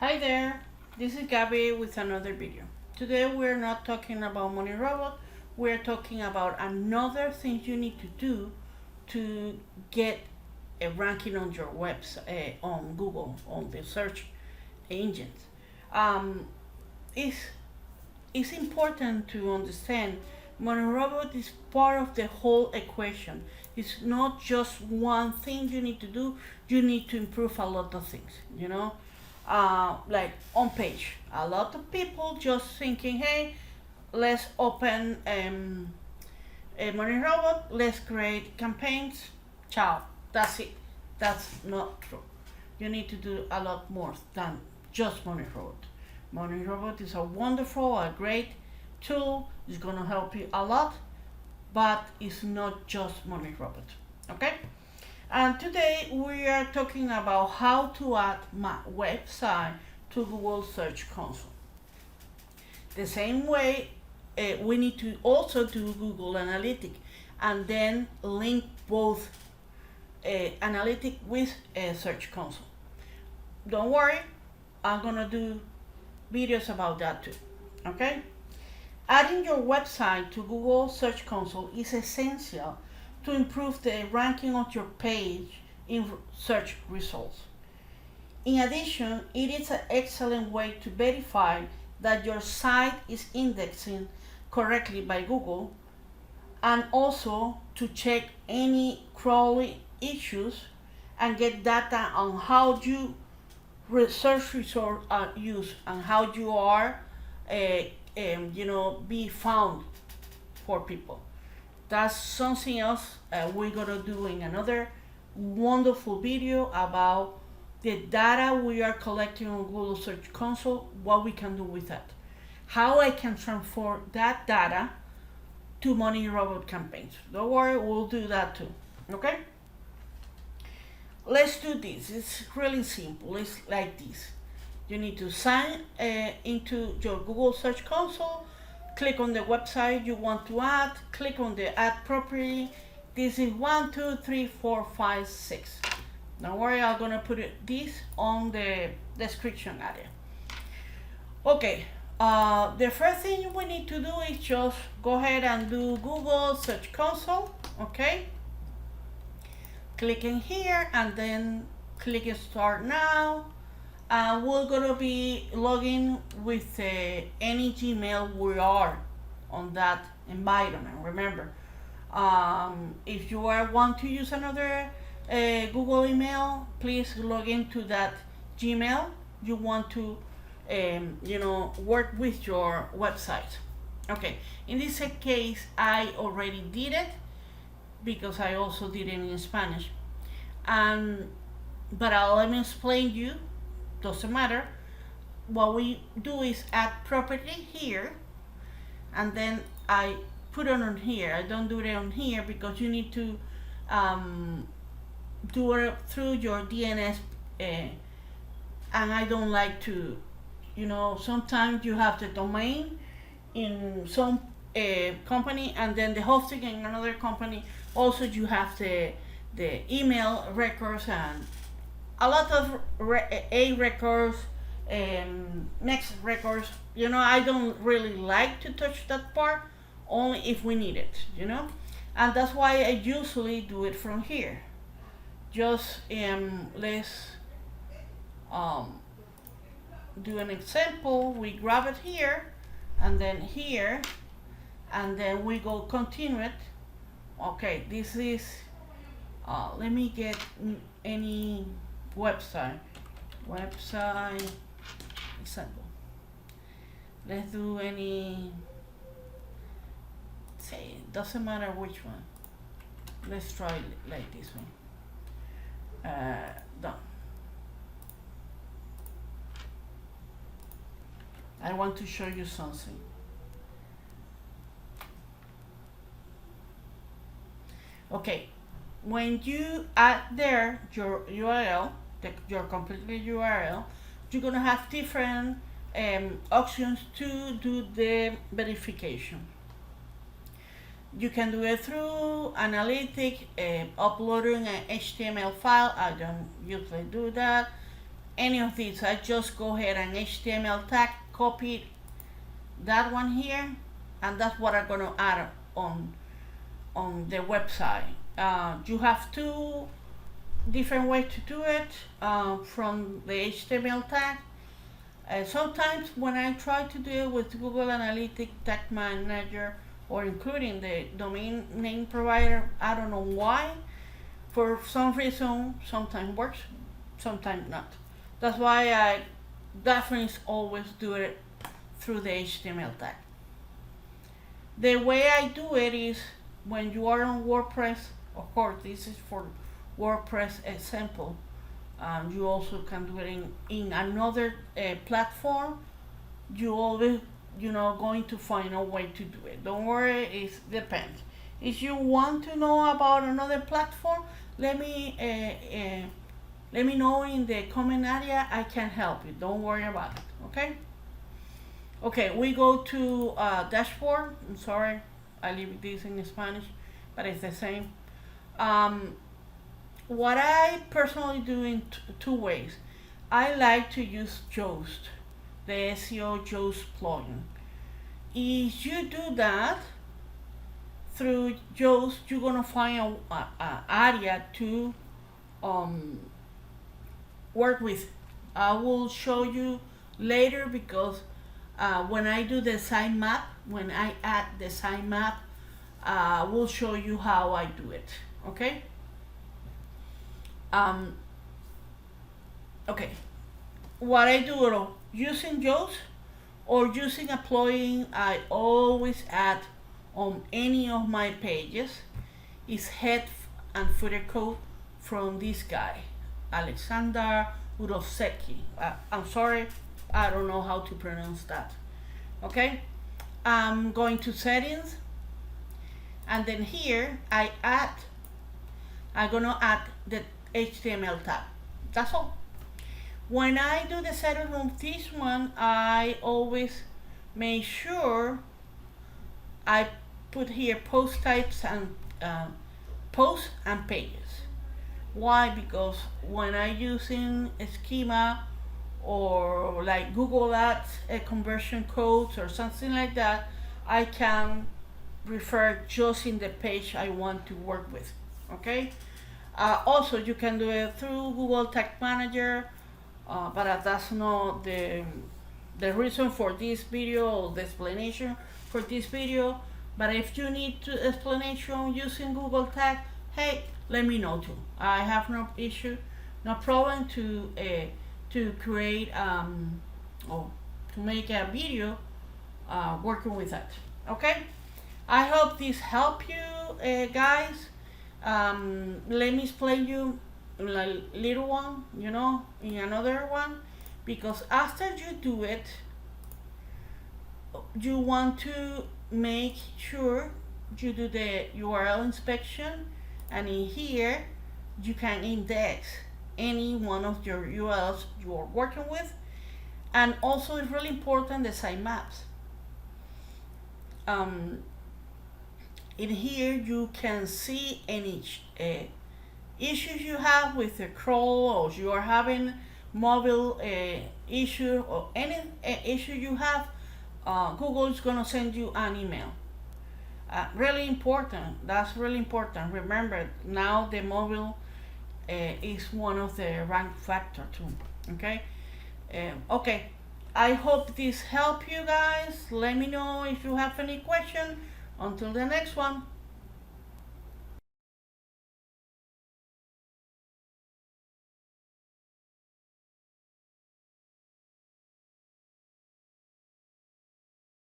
Hi there, this is Gabby with another video. Today we're not talking about Money Robot, we're talking about another thing you need to do to get a ranking on your website, on Google, on the search engines. Um, it's, it's important to understand Money Robot is part of the whole equation. It's not just one thing you need to do, you need to improve a lot of things, like on page. A lot of people just thinking, hey, let's open a money robot, let's create campaigns, ciao, that's it. That's not true. You need to do a lot more than just money robot. Money robot is a wonderful, a great tool. It's gonna help you a lot, but it's not just money robot. Okay? And today we are talking about how to add my website to Google Search Console. The same way we need to also do Google Analytics and then link both Analytics with Search Console. Don't worry, I'm gonna do videos about that too. Okay? Adding your website to Google Search Console is essential to improve the ranking of your page in search results. In addition, it is an excellent way to verify that your site is indexing correctly by Google and also to check any crawling issues and get data on how you search results are used and how you are be found for people. That's something else we're gonna do in another wonderful video about the data we are collecting on Google Search Console, what we can do with that, how I can transfer that data to Money Robot campaigns. Don't worry, we'll do that too. Okay? Let's do this. It's really simple. It's like this. You need to sign into your Google Search Console, click on the website you want to add, click on the add property. This is 1, 2, 3, 4, 5, 6. Don't worry, I'm gonna put this on the description area. Okay, the first thing we need to do is just go ahead and do Google Search Console, okay? Click in here and then click Start Now. We're gonna be logging with any Gmail we are on that environment. Remember, if you want to use another Google email, please log into that Gmail you want to, work with your website. Okay, in this case, I already did it because I also did it in Spanish. But let me explain you. Doesn't matter. What we do is add property here, and then I put it on here. I don't do it on here because you need to do it through your DNS, and I don't like to. Sometimes you have the domain in some company, and then the hosting in another company. Also, you have the email records and a lot of A records, next records. I don't really like to touch that part, only if we need it. And that's why I usually do it from here. Just let's do an example. We grab it here, and then here, and then we go continue it. Okay, this is, let me get any website example. Let's do any, say, doesn't matter which one. Let's try like this one. Done. I want to show you something. Okay, when you add there your URL, your complete URL, you're gonna have different options to do the verification. You can do it through Analytics, uploading an HTML file. I don't usually do that. any of these, I just go ahead and HTML tag, copy that one here, and that's what I'm gonna add on the website. You have two different ways to do it from the HTML tag. Sometimes when I try to do it with Google Analytics Tag Manager or including the domain name provider, I don't know why. For some reason, sometimes works, sometimes not. That's why I definitely always do it through the HTML tag. The way I do it is when you are on WordPress, of course, this is for WordPress example. You also can do it in another platform. You always, going to find a way to do it. Don't worry, it depends. If you want to know about another platform, let me know in the comment area. I can help you. Don't worry about it. Okay. Okay, we go to dashboard. I'm sorry, I leave this in Spanish, but it's the same. What I personally do in two ways. I like to use Yoast, the SEO Yoast plugin. If you do that through Yoast, you're gonna find a area to work with. I will show you later because when I do the sitemap, when I add the sitemap, we'll show you how I do it. Okay. Okay. What I do using Yoast or using a plugin I always add on any of my pages is head and footer code from this guy, Alexander Urosecki. I'm sorry, I don't know how to pronounce that. Okay, I'm going to settings, and then here I'm gonna add the HTML tag. That's all. When I do the settings on this one, I always make sure I put here post types and posts and pages. Why? Because when I using a schema or like Google Ads conversion codes or something like that, I can refer just in the page I want to work with. Okay. Also, you can do it through Google Tag Manager, but that's not the reason for this video or the explanation for this video. But if you need explanation using Google Tag, hey, let me know too. I have no issue, no problem to create or to make a video working with that. Okay, I hope this helped you guys. Let me explain you a little one, in another one, because after you do it, you want to make sure you do the URL inspection, and in here you can index any one of your URLs you are working with, and also it's really important the sitemaps. In here you can see any issues you have with the crawl, or you are having mobile issue, or any issue you have. Google is gonna send you an email. Really important. That's really important. Remember, now the mobile is one of the rank factor too. Okay. Okay. I hope this helped you guys. Let me know if you have any question. Until the next one.